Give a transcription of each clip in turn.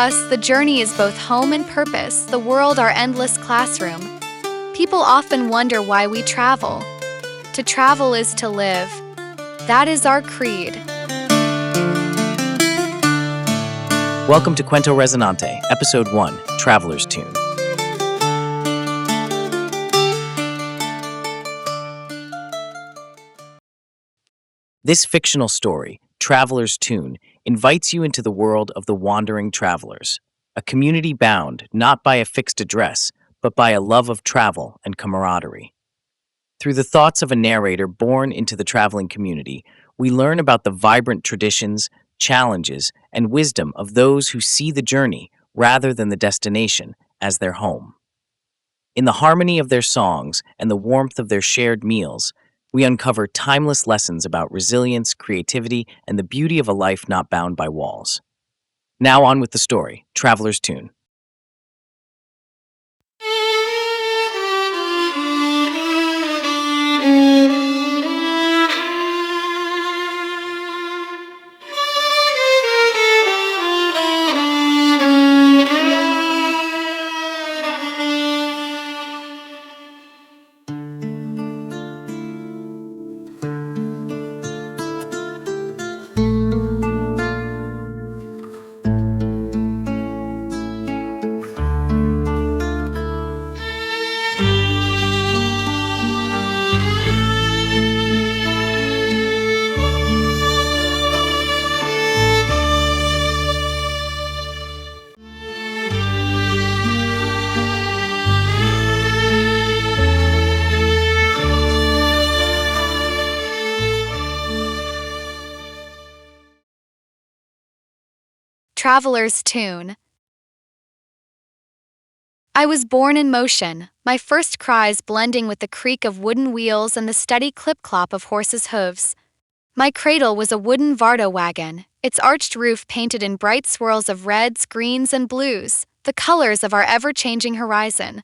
us, the journey is both home and purpose, the world our endless classroom. People often wonder why we travel. To travel is to live. That is our creed. Welcome to Cuento, Resonante, Episode 1, Traveler's Tune. This fictional story, Traveler's Tune, invites you into the world of the wandering travelers, a community bound not by a fixed address, but by a love of travel and camaraderie. Through the thoughts of a narrator born into the traveling community, we learn about the vibrant traditions, challenges, and wisdom of those who see the journey rather than the destination as their home. In the harmony of their songs and the warmth of their shared meals, we uncover timeless lessons about resilience, creativity, and the beauty of a life not bound by walls. Now on with the story, Traveler's Tune. Traveler's Tune. I was born in motion, my first cries blending with the creak of wooden wheels and the steady clip-clop of horses' hooves. My cradle was a wooden Vardo wagon, its arched roof painted in bright swirls of reds, greens, and blues, the colors of our ever-changing horizon.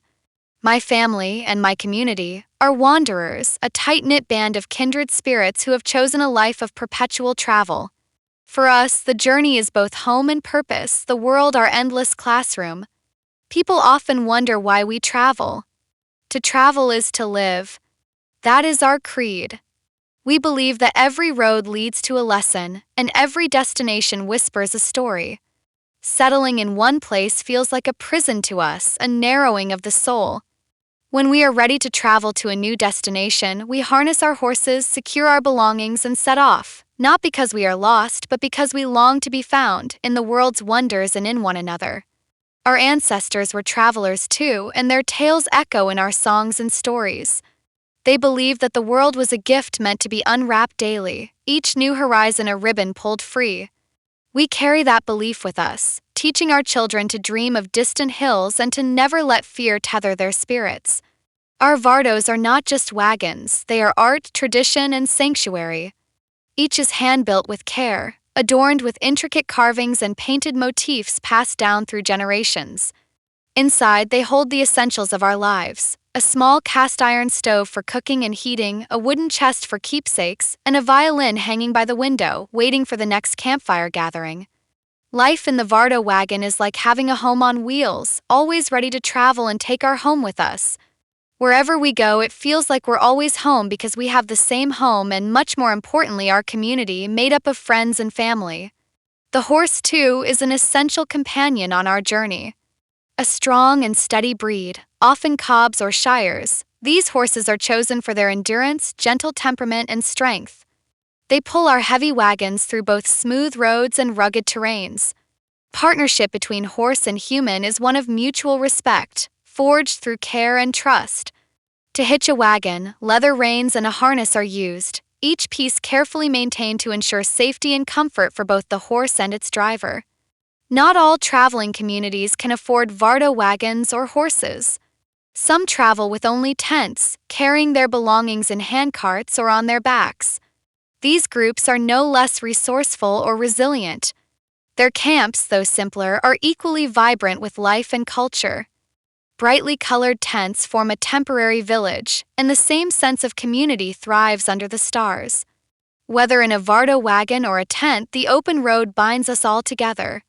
My family and my community are wanderers, a tight-knit band of kindred spirits who have chosen a life of perpetual travel. For us, the journey is both home and purpose, the world our endless classroom. People often wonder why we travel. To travel is to live. That is our creed. We believe that every road leads to a lesson, and every destination whispers a story. Settling in one place feels like a prison to us, a narrowing of the soul. When we are ready to travel to a new destination, we harness our horses, secure our belongings, and set off, not because we are lost, but because we long to be found in the world's wonders and in one another. Our ancestors were travelers too, and their tales echo in our songs and stories. They believed that the world was a gift meant to be unwrapped daily, each new horizon a ribbon pulled free. We carry that belief with us, teaching our children to dream of distant hills and to never let fear tether their spirits. Our Vardos are not just wagons, they are art, tradition, and sanctuary. Each is hand-built with care, adorned with intricate carvings and painted motifs passed down through generations. Inside, they hold the essentials of our lives: a small cast-iron stove for cooking and heating, a wooden chest for keepsakes, and a violin hanging by the window, waiting for the next campfire gathering. Life in the Vardo wagon is like having a home on wheels, always ready to travel and take our home with us. Wherever we go, it feels like we're always home because we have the same home and, much more importantly, our community made up of friends and family. The horse, too, is an essential companion on our journey. A strong and steady breed, often cobs or shires, these horses are chosen for their endurance, gentle temperament, and strength. They pull our heavy wagons through both smooth roads and rugged terrains. Partnership between horse and human is one of mutual respect, forged through care and trust. To hitch a wagon, leather reins and a harness are used, each piece carefully maintained to ensure safety and comfort for both the horse and its driver. Not all traveling communities can afford Vardo wagons or horses. Some travel with only tents, carrying their belongings in handcarts or on their backs. These groups are no less resourceful or resilient. Their camps, though simpler, are equally vibrant with life and culture. Brightly colored tents form a temporary village, and the same sense of community thrives under the stars. Whether in a Vardo wagon or a tent, the open road binds us all together.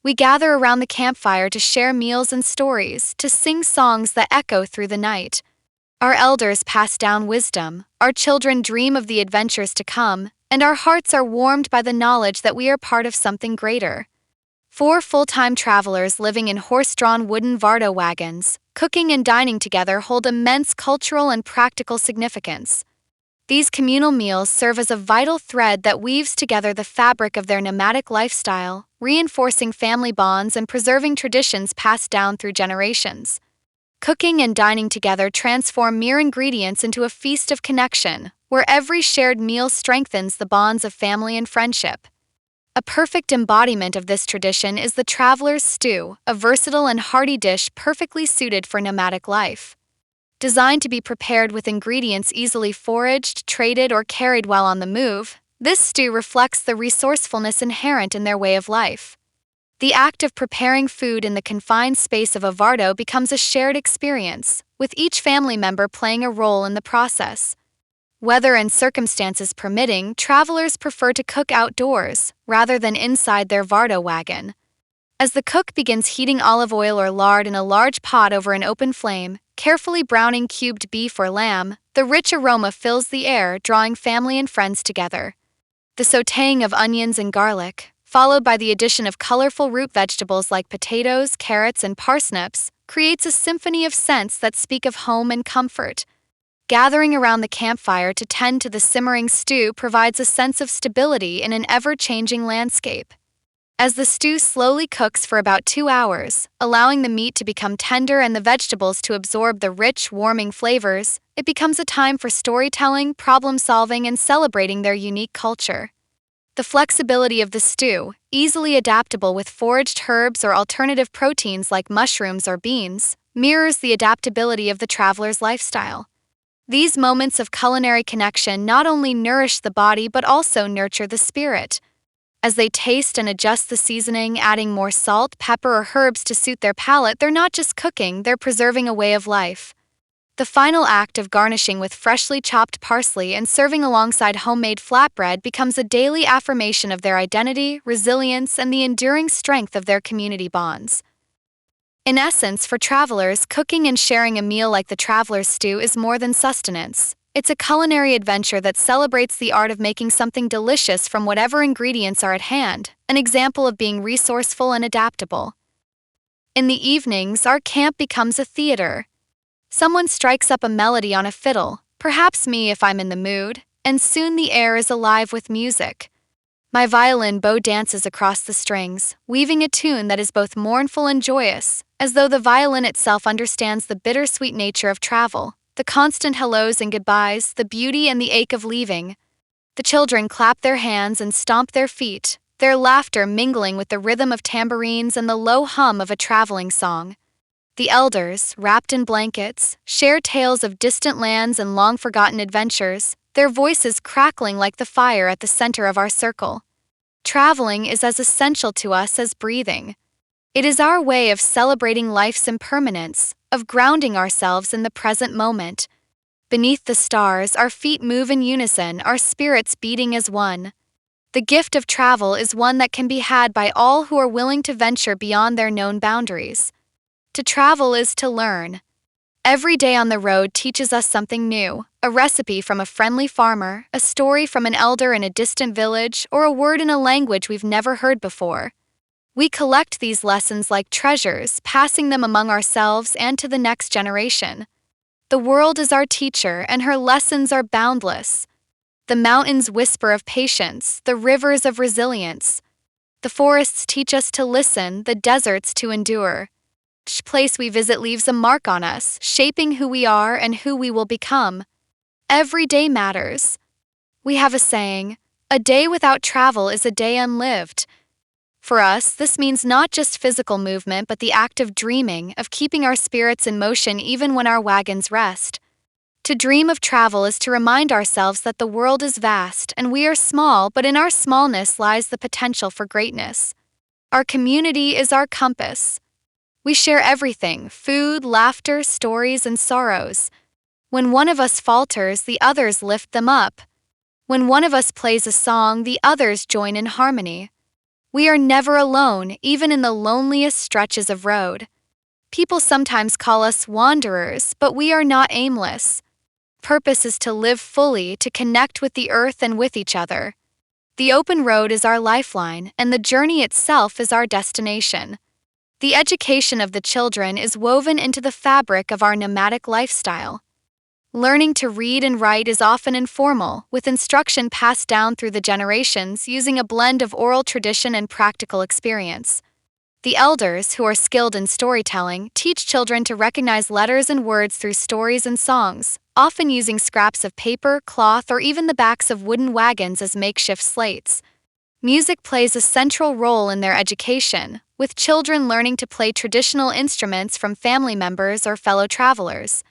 We gather around the campfire to share meals and stories, to sing songs that echo through the night. Our elders pass down wisdom, our children dream of the adventures to come, and our hearts are warmed by the knowledge that we are part of something greater. 4 full-time travelers living in horse-drawn wooden Vardo wagons, cooking and dining together hold immense cultural and practical significance. These communal meals serve as a vital thread that weaves together the fabric of their nomadic lifestyle, reinforcing family bonds and preserving traditions passed down through generations. Cooking and dining together transform mere ingredients into a feast of connection, where every shared meal strengthens the bonds of family and friendship. A perfect embodiment of this tradition is the traveler's stew, a versatile and hearty dish perfectly suited for nomadic life. Designed to be prepared with ingredients easily foraged, traded, or carried while on the move, this stew reflects the resourcefulness inherent in their way of life. The act of preparing food in the confined space of a Vardo becomes a shared experience, with each family member playing a role in the process. Weather and circumstances permitting, travelers prefer to cook outdoors, rather than inside their Vardo wagon. As the cook begins heating olive oil or lard in a large pot over an open flame, carefully browning cubed beef or lamb, the rich aroma fills the air, drawing family and friends together. The sautéing of onions and garlic, followed by the addition of colorful root vegetables like potatoes, carrots, and parsnips, creates a symphony of scents that speak of home and comfort. Gathering around the campfire to tend to the simmering stew provides a sense of stability in an ever-changing landscape. As the stew slowly cooks for about 2 hours, allowing the meat to become tender and the vegetables to absorb the rich, warming flavors, it becomes a time for storytelling, problem-solving, and celebrating their unique culture. The flexibility of the stew, easily adaptable with foraged herbs or alternative proteins like mushrooms or beans, mirrors the adaptability of the traveler's lifestyle. These moments of culinary connection not only nourish the body but also nurture the spirit. As they taste and adjust the seasoning, adding more salt, pepper, or herbs to suit their palate, they're not just cooking, they're preserving a way of life. The final act of garnishing with freshly chopped parsley and serving alongside homemade flatbread becomes a daily affirmation of their identity, resilience, and the enduring strength of their community bonds. In essence, for travelers, cooking and sharing a meal like the traveler's stew is more than sustenance. It's a culinary adventure that celebrates the art of making something delicious from whatever ingredients are at hand, an example of being resourceful and adaptable. In the evenings, our camp becomes a theater. Someone strikes up a melody on a fiddle, perhaps me if I'm in the mood, and soon the air is alive with music. My violin bow dances across the strings, weaving a tune that is both mournful and joyous, as though the violin itself understands the bittersweet nature of travel, the constant hellos and goodbyes, the beauty and the ache of leaving. The children clap their hands and stomp their feet, their laughter mingling with the rhythm of tambourines and the low hum of a traveling song. The elders, wrapped in blankets, share tales of distant lands and long-forgotten adventures, their voices crackling like the fire at the center of our circle. Traveling is as essential to us as breathing. It is our way of celebrating life's impermanence, of grounding ourselves in the present moment. Beneath the stars, our feet move in unison, our spirits beating as one. The gift of travel is one that can be had by all who are willing to venture beyond their known boundaries. To travel is to learn. Every day on the road teaches us something new, a recipe from a friendly farmer, a story from an elder in a distant village, or a word in a language we've never heard before. We collect these lessons like treasures, passing them among ourselves and to the next generation. The world is our teacher, and her lessons are boundless. The mountains whisper of patience, the rivers of resilience. The forests teach us to listen, the deserts to endure. Each place we visit leaves a mark on us, shaping who we are and who we will become. Every day matters. We have a saying, "A day without travel is a day unlived." For us, this means not just physical movement, but the act of dreaming, of keeping our spirits in motion even when our wagons rest. To dream of travel is to remind ourselves that the world is vast and we are small, but in our smallness lies the potential for greatness. Our community is our compass. We share everything: food, laughter, stories, and sorrows. When one of us falters, the others lift them up. When one of us plays a song, the others join in harmony. We are never alone, even in the loneliest stretches of road. People sometimes call us wanderers, but we are not aimless. Purpose is to live fully, to connect with the earth and with each other. The open road is our lifeline, and the journey itself is our destination. The education of the children is woven into the fabric of our nomadic lifestyle. Learning to read and write is often informal, with instruction passed down through the generations using a blend of oral tradition and practical experience. The elders, who are skilled in storytelling, teach children to recognize letters and words through stories and songs, often using scraps of paper, cloth, or even the backs of wooden wagons as makeshift slates. Music plays a central role in their education, with children learning to play traditional instruments from family members or fellow travelers.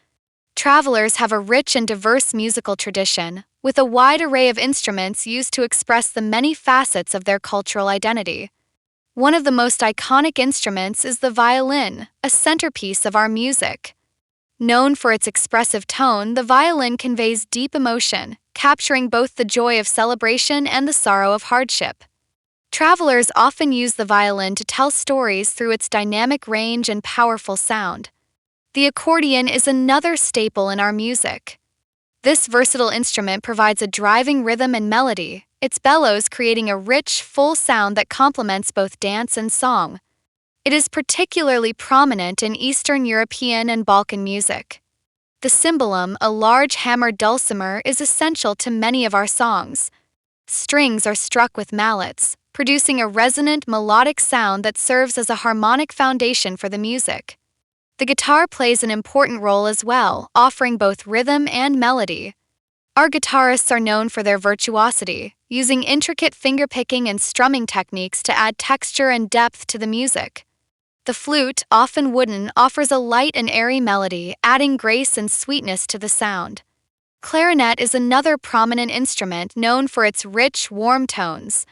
Travelers have a rich and diverse musical tradition, with a wide array of instruments used to express the many facets of their cultural identity. One of the most iconic instruments is the violin, a centerpiece of our music. Known for its expressive tone, the violin conveys deep emotion, capturing both the joy of celebration and the sorrow of hardship. Travelers often use the violin to tell stories through its dynamic range and powerful sound. The accordion is another staple in our music. This versatile instrument provides a driving rhythm and melody, its bellows creating a rich, full sound that complements both dance and song. It is particularly prominent in Eastern European and Balkan music. The cymbalum, a large hammered dulcimer, is essential to many of our songs. Strings are struck with mallets, producing a resonant, melodic sound that serves as a harmonic foundation for the music. The guitar plays an important role as well, offering both rhythm and melody. Our guitarists are known for their virtuosity, using intricate fingerpicking and strumming techniques to add texture and depth to the music. The flute, often wooden, offers a light and airy melody, adding grace and sweetness to the sound. Clarinet is another prominent instrument known for its rich, warm tones.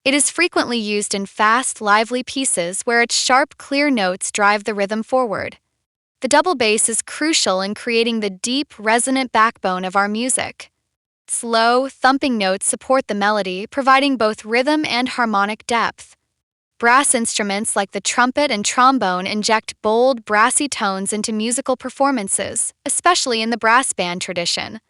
It is frequently used in fast, lively pieces where its sharp, clear notes drive the rhythm forward. The double bass is crucial in creating the deep, resonant backbone of our music. Slow, thumping notes support the melody, providing both rhythm and harmonic depth. Brass instruments like the trumpet and trombone inject bold, brassy tones into musical performances, especially in the brass band tradition.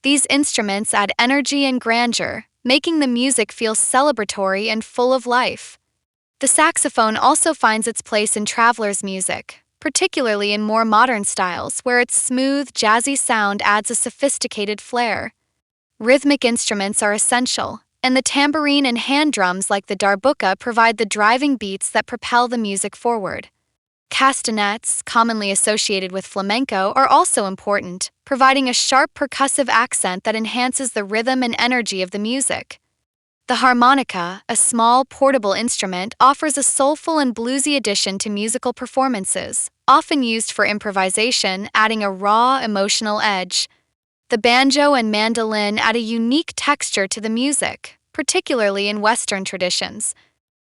These instruments add energy and grandeur, making the music feel celebratory and full of life. The saxophone also finds its place in travelers' music, particularly in more modern styles, where its smooth, jazzy sound adds a sophisticated flair. Rhythmic instruments are essential, and the tambourine and hand drums like the darbuka provide the driving beats that propel the music forward. Castanets, commonly associated with flamenco, are also important, providing a sharp percussive accent that enhances the rhythm and energy of the music. The harmonica, a small, portable instrument, offers a soulful and bluesy addition to musical performances, often used for improvisation, adding a raw, emotional edge. The banjo and mandolin add a unique texture to the music, particularly in Western traditions.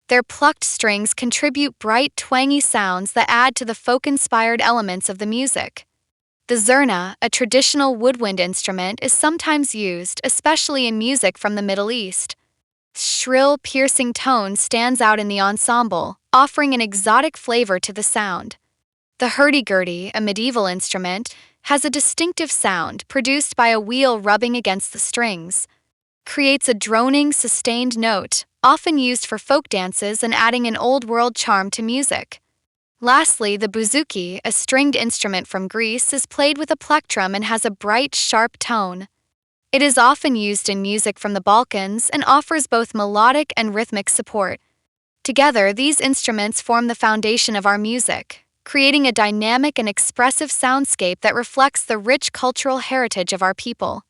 Their plucked strings contribute bright, twangy sounds that add to the folk-inspired elements of the music. The zurna, a traditional woodwind instrument, is sometimes used, especially in music from the Middle East. Shrill, piercing tone stands out in the ensemble, offering an exotic flavor to the sound. The hurdy-gurdy, a medieval instrument, has a distinctive sound produced by a wheel rubbing against the strings. Creates a droning, sustained note, often used for folk dances and adding an old-world charm to music. Lastly, the bouzouki, a stringed instrument from Greece, is played with a plectrum and has a bright, sharp tone. It is often used in music from the Balkans and offers both melodic and rhythmic support. Together, these instruments form the foundation of our music, creating a dynamic and expressive soundscape that reflects the rich cultural heritage of our people.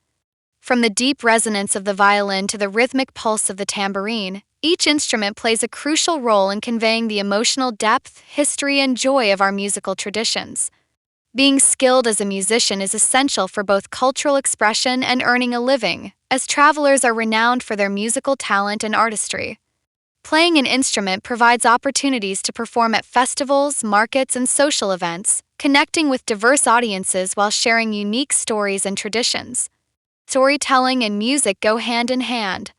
From the deep resonance of the violin to the rhythmic pulse of the tambourine, each instrument plays a crucial role in conveying the emotional depth, history, and joy of our musical traditions. Being skilled as a musician is essential for both cultural expression and earning a living, as travelers are renowned for their musical talent and artistry. Playing an instrument provides opportunities to perform at festivals, markets, and social events, connecting with diverse audiences while sharing unique stories and traditions. Storytelling and music go hand in hand.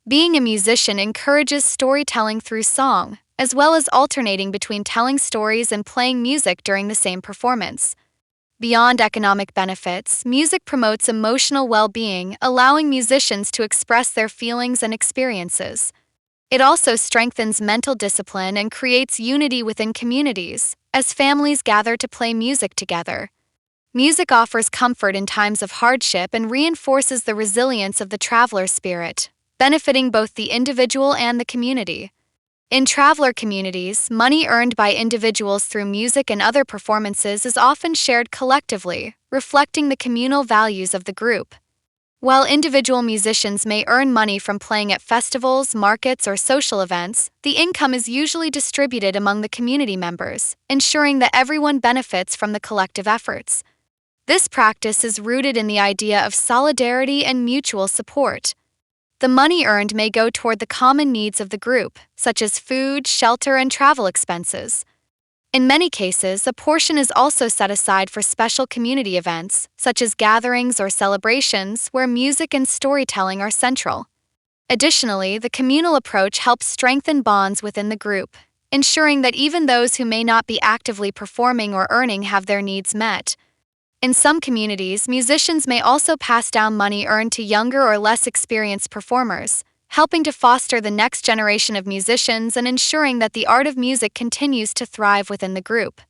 Being a musician encourages storytelling through song, as well as alternating between telling stories and playing music during the same performance. Beyond economic benefits, music promotes emotional well-being, allowing musicians to express their feelings and experiences. It also strengthens mental discipline and creates unity within communities, as families gather to play music together. Music offers comfort in times of hardship and reinforces the resilience of the traveler spirit, benefiting both the individual and the community. In traveler communities, money earned by individuals through music and other performances is often shared collectively, reflecting the communal values of the group. While individual musicians may earn money from playing at festivals, markets, or social events, the income is usually distributed among the community members, ensuring that everyone benefits from the collective efforts. This practice is rooted in the idea of solidarity and mutual support. The money earned may go toward the common needs of the group, such as food, shelter, and travel expenses. In many cases, a portion is also set aside for special community events, such as gatherings or celebrations, where music and storytelling are central. Additionally, the communal approach helps strengthen bonds within the group, ensuring that even those who may not be actively performing or earning have their needs met. In some communities, musicians may also pass down money earned to younger or less experienced performers, helping to foster the next generation of musicians and ensuring that the art of music continues to thrive within the group.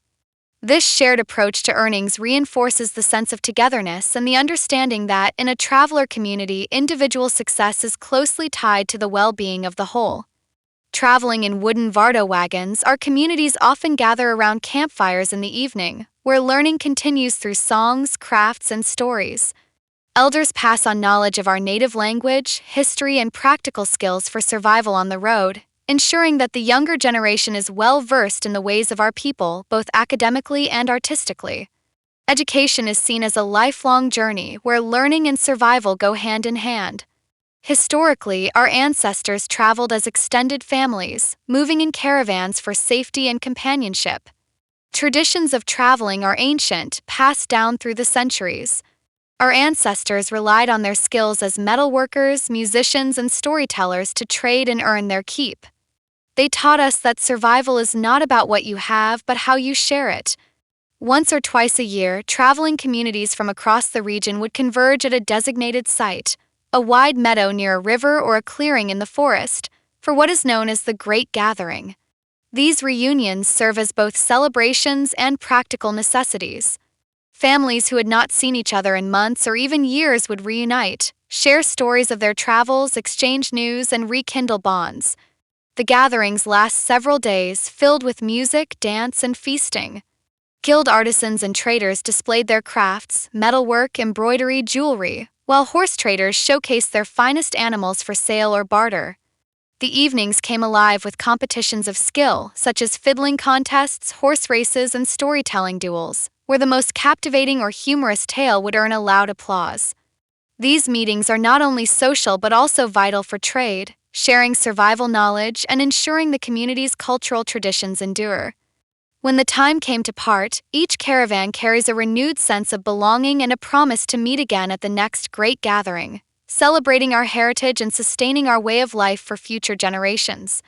This shared approach to earnings reinforces the sense of togetherness and the understanding that, in a traveler community, individual success is closely tied to the well-being of the whole. Traveling in wooden Vardo wagons, our communities often gather around campfires in the evening, where learning continues through songs, crafts, and stories. Elders pass on knowledge of our native language, history, and practical skills for survival on the road, ensuring that the younger generation is well versed in the ways of our people, both academically and artistically. Education is seen as a lifelong journey where learning and survival go hand in hand. Historically, our ancestors traveled as extended families, moving in caravans for safety and companionship. Traditions of traveling are ancient, passed down through the centuries. Our ancestors relied on their skills as metalworkers, musicians, and storytellers to trade and earn their keep. They taught us that survival is not about what you have, but how you share it. Once or twice a year, traveling communities from across the region would converge at a designated site, a wide meadow near a river or a clearing in the forest, for what is known as the Great Gathering. These reunions serve as both celebrations and practical necessities. Families who had not seen each other in months or even years would reunite, share stories of their travels, exchange news, and rekindle bonds. The gatherings last several days, filled with music, dance, and feasting. Guild artisans and traders displayed their crafts, metalwork, embroidery, jewelry, while horse traders showcased their finest animals for sale or barter. The evenings came alive with competitions of skill, such as fiddling contests, horse races, and storytelling duels, where the most captivating or humorous tale would earn a loud applause. These meetings are not only social but also vital for trade, sharing survival knowledge and ensuring the community's cultural traditions endure. When the time came to part, each caravan carries a renewed sense of belonging and a promise to meet again at the next great gathering, celebrating our heritage and sustaining our way of life for future generations.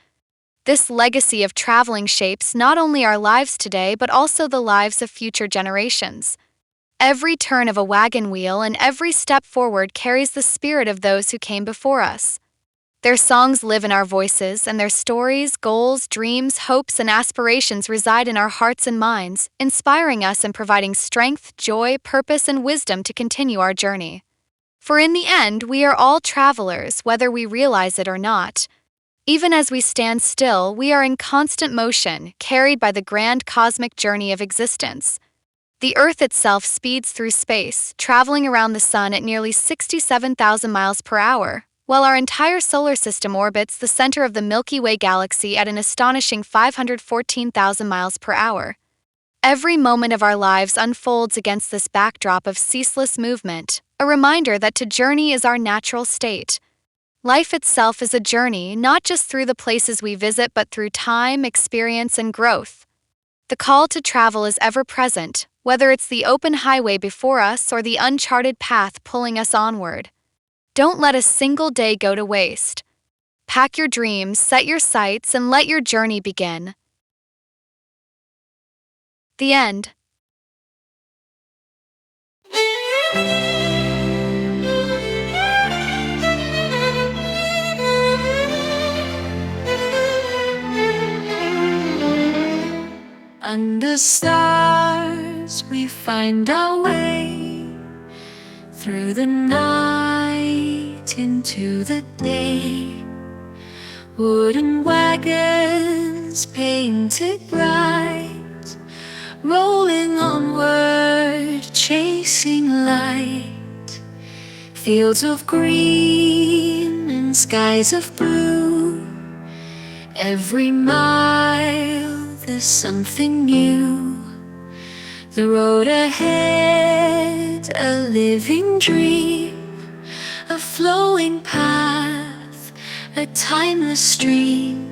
This legacy of traveling shapes not only our lives today but also the lives of future generations. Every turn of a wagon wheel and every step forward carries the spirit of those who came before us. Their songs live in our voices, and their stories, goals, dreams, hopes, and aspirations reside in our hearts and minds, inspiring us and providing strength, joy, purpose, and wisdom to continue our journey. For in the end, we are all travelers, whether we realize it or not. Even as we stand still, we are in constant motion, carried by the grand cosmic journey of existence. The Earth itself speeds through space, traveling around the Sun at nearly 67,000 miles per hour, while our entire solar system orbits the center of the Milky Way galaxy at an astonishing 514,000 miles per hour. Every moment of our lives unfolds against this backdrop of ceaseless movement, a reminder that to journey is our natural state. Life itself is a journey, not just through the places we visit but through time, experience, and growth. The call to travel is ever present, whether it's the open highway before us or the uncharted path pulling us onward. Don't let a single day go to waste. Pack your dreams, set your sights, and let your journey begin. The end. Under stars, we find our way through the night into the day. Wooden wagons painted bright, rolling onward, chasing light. Fields of green and skies of blue. Every mile there's something new. The road ahead, a living dream, a flowing path, a timeless stream.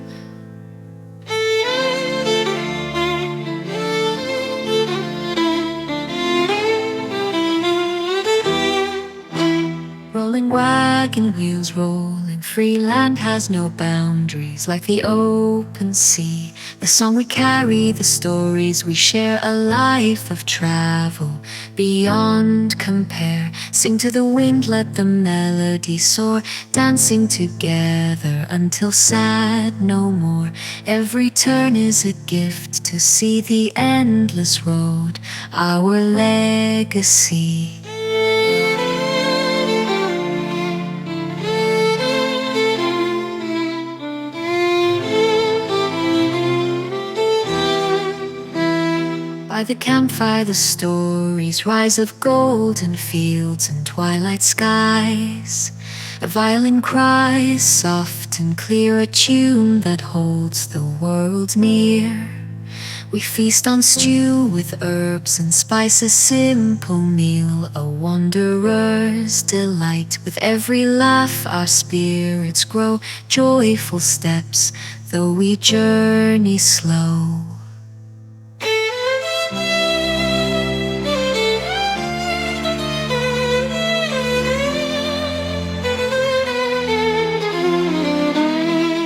Rolling wagon wheels rolling, free land has no boundaries. Like the open sea, the song we carry, the stories we share, a life of travel beyond compare. Sing to the wind, let the melody soar, dancing together until sad no more. Every turn is a gift to see the endless road, our legacy. By the campfire the stories rise of golden fields and twilight skies. A violin cries soft and clear, a tune that holds the world near. We feast on stew with herbs and spice, a simple meal, a wanderer's delight. With every laugh our spirits grow, joyful steps, though we journey slow.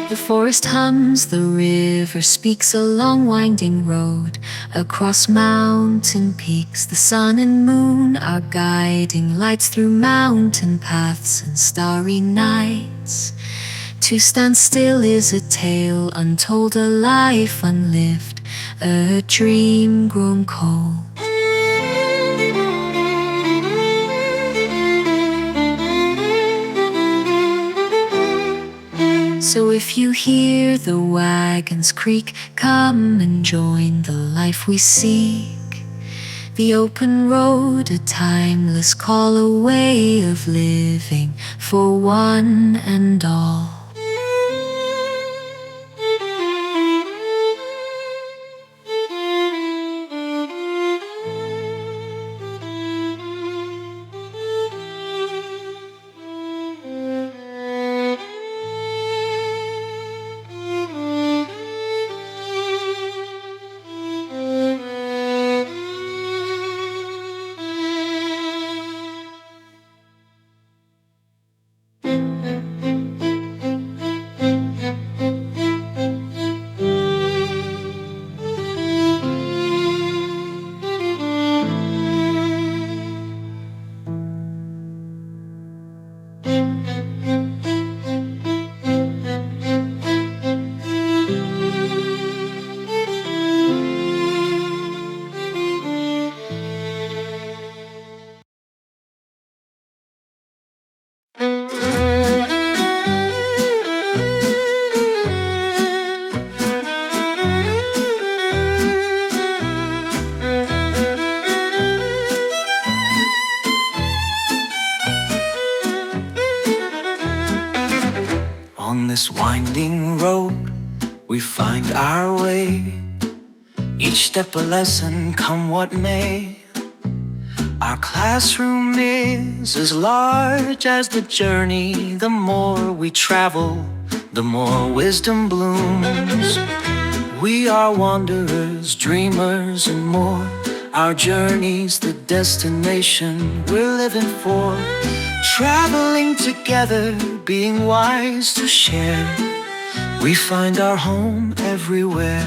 The forest hums, the river speaks, a long winding road across mountain peaks. The sun and moon are guiding lights through mountain paths and starry nights. To stand still is a tale untold, a life unlived, a dream grown cold. So if you hear the wagons creak, come and join the life we seek. The open road, a timeless call, a way of living for one and all. On this winding road, we find our way. Each step a lesson, come what may. Our classroom is as large as the journey. The more we travel, the more wisdom blooms. We are wanderers, dreamers, and more. Our journey's the destination we're living for. Traveling together, being wise to share. We find our home everywhere.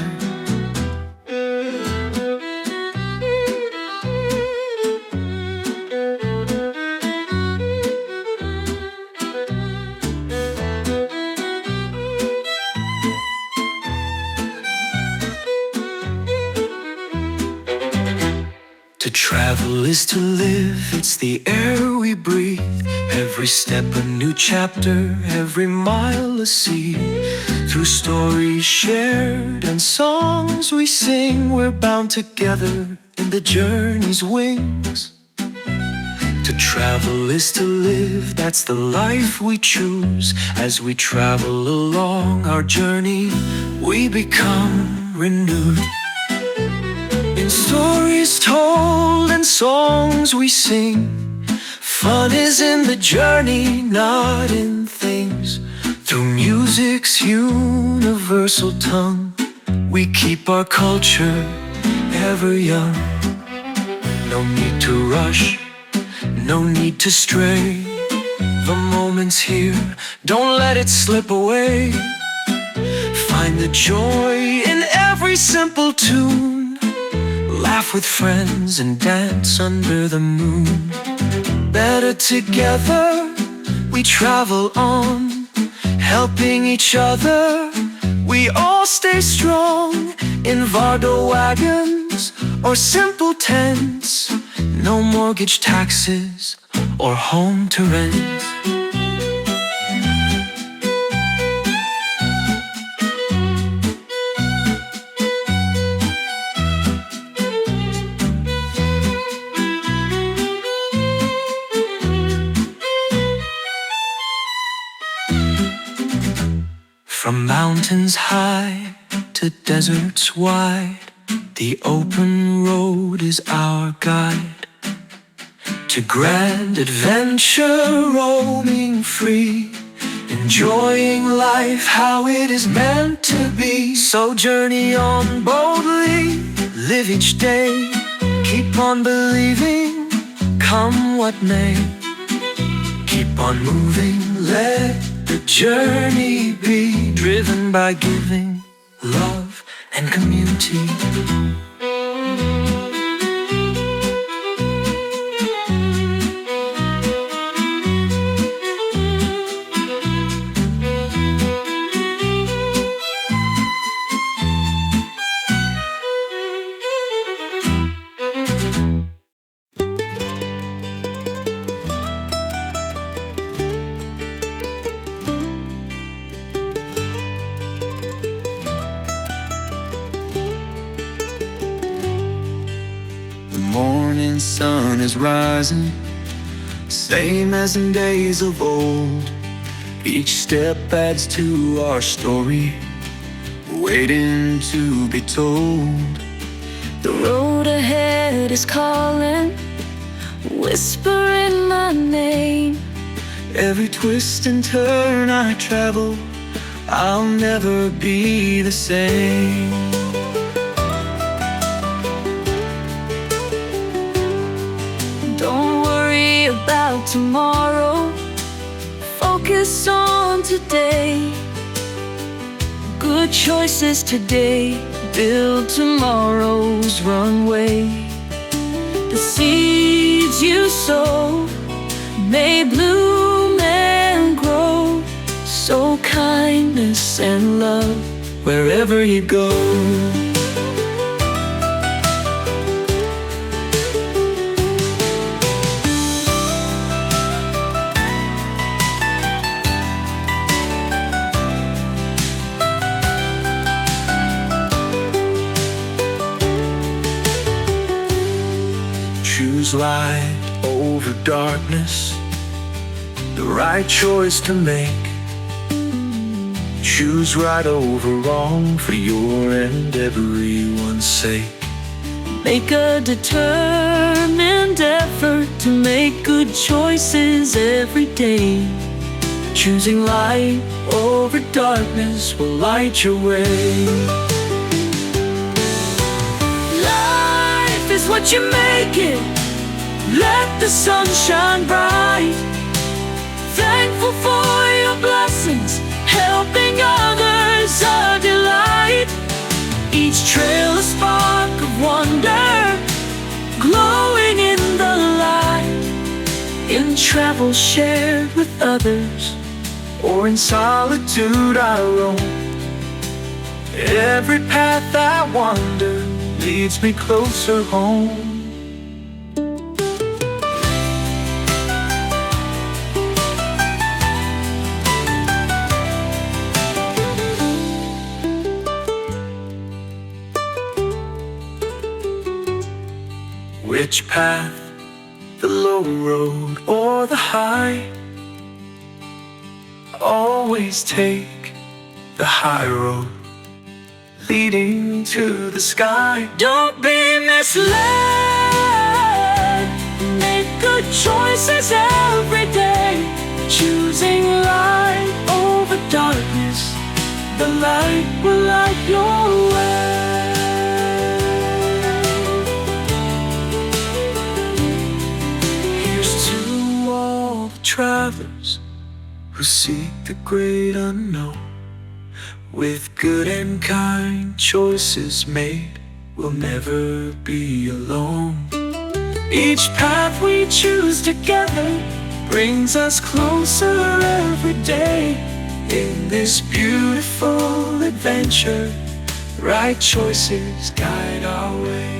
To travel is to live, it's the air we breathe. Every step a new chapter, every mile a sea. Through stories shared and songs we sing, we're bound together in the journey's wings. To travel is to live, that's the life we choose. As we travel along our journey, we become renewed. In stories told and songs we sing, fun is in the journey, not in things. Through music's universal tongue, we keep our culture ever young. No need to rush, no need to stray. The moment's here, don't let it slip away. Find the joy in every simple tune. Laugh with friends and dance under the moon. Better together, we travel on, helping each other. We all stay strong in Vardo wagons or simple tents. No mortgage, taxes, or home to rent. From mountains high to deserts wide, the open road is our guide. To grand adventure, roaming free, enjoying life how it is meant to be. So journey on boldly, live each day. Keep on believing, come what may. Keep on moving, let the journey be driven by giving, love, and community. Morning sun is rising, same as in days of old. Each step adds to our story, waiting to be told. The road ahead is calling, whispering my name. Every twist and turn I travel, I'll never be the same. Don't worry about tomorrow, focus on today. Good choices today build tomorrow's runway. The seeds you sow may bloom and grow. Sow kindness and love Wherever you go. Choose light over darkness, the right choice to make. Choose right over wrong for your and everyone's sake. Make a determined effort to make good choices every day. Choosing light over darkness will light your way. Life is is what you make it. Let the sun shine bright. Thankful for your blessings, helping others a delight. Each trail a spark of wonder, glowing in the light. In travel shared with others, or in solitude I roam, every path I wander leads me closer home. Which path, the low road or the high? Always take the high road, leading to the sky. Don't be misled, make good choices every day, choosing light over darkness. The light will light your way. Travelers who seek the great unknown, with good and kind choices made, we'll never be alone. Each path we choose together brings us closer every day. In this beautiful adventure, right choices guide our way.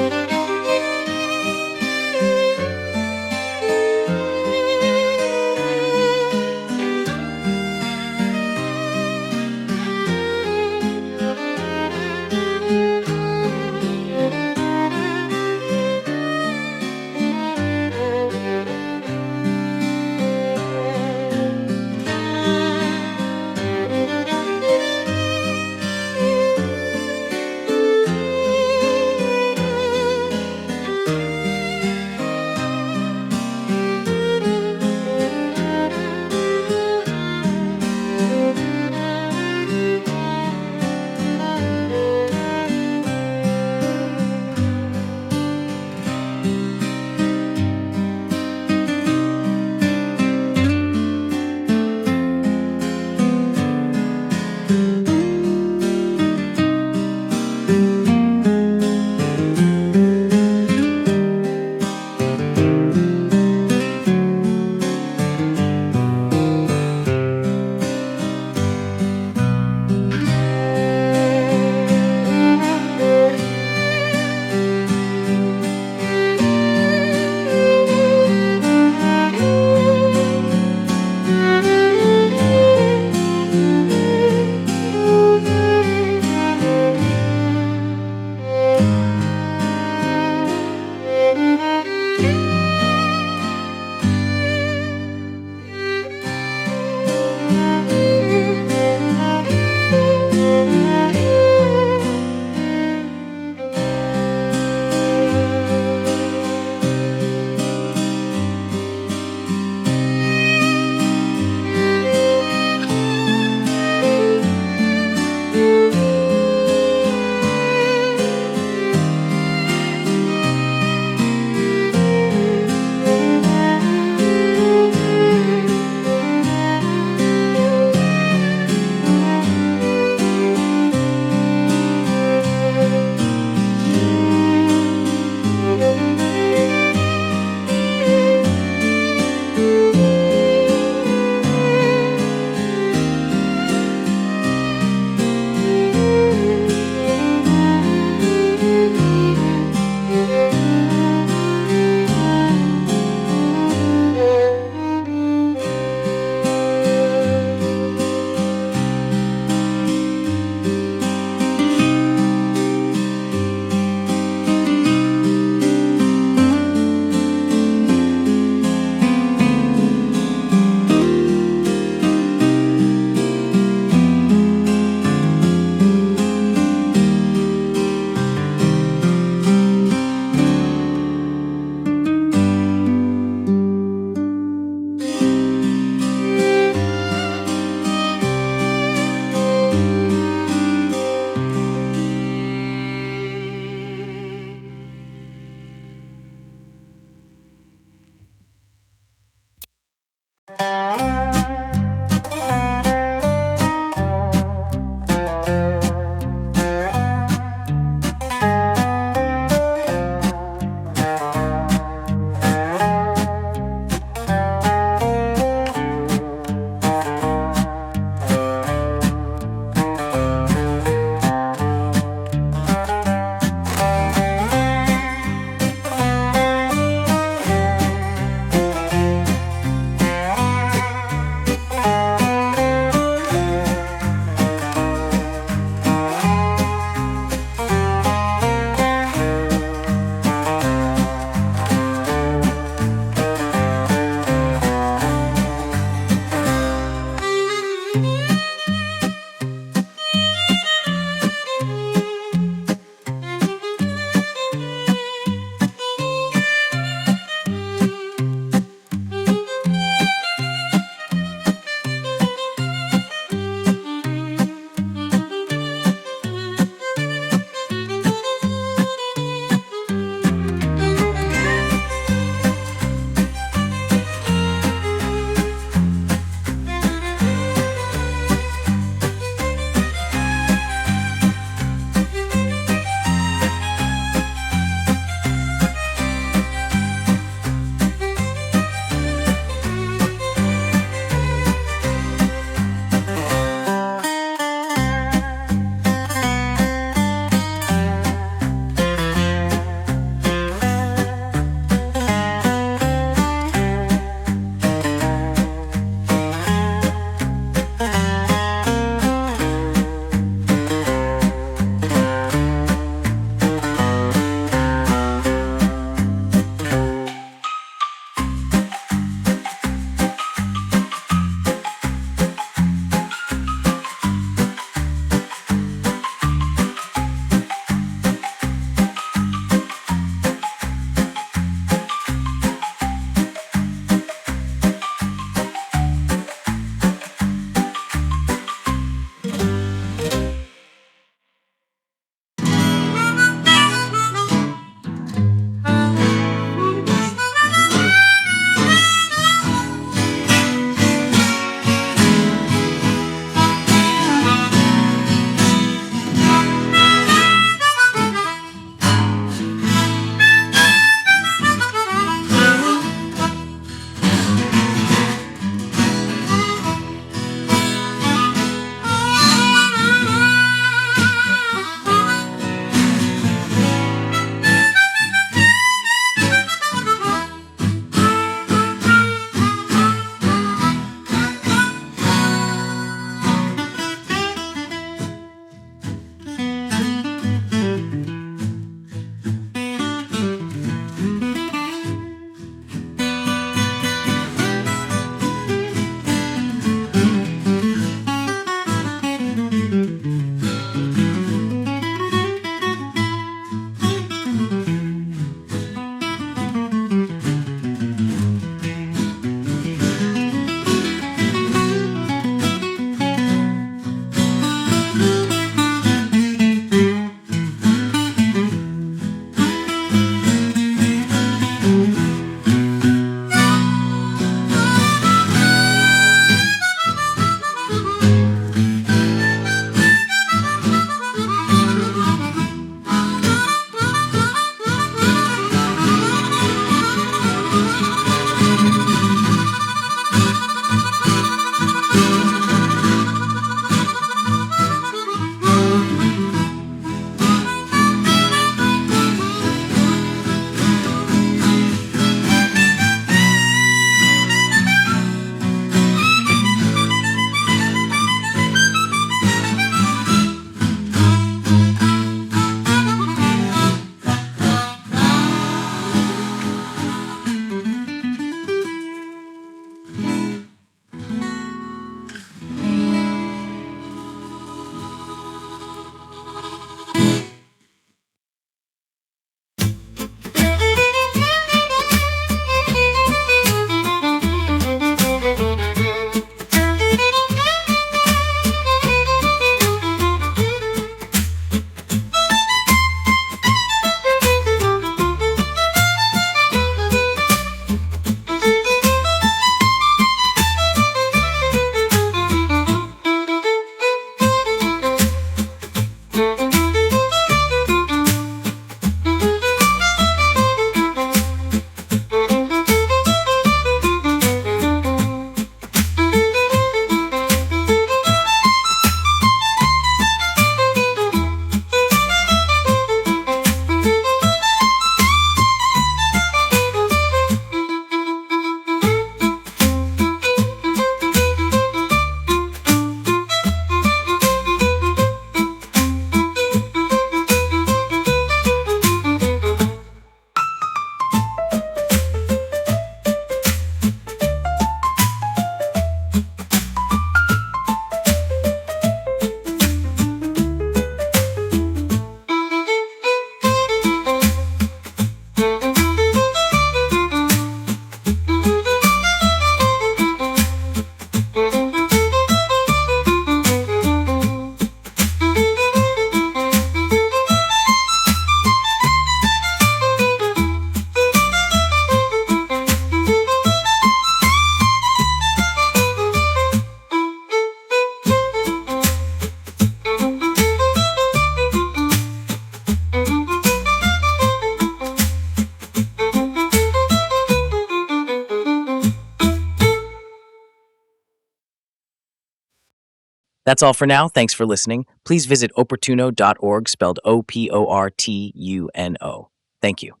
That's all for now. Thanks for listening. Please visit oportuno.org, spelled Oportuno. Thank you.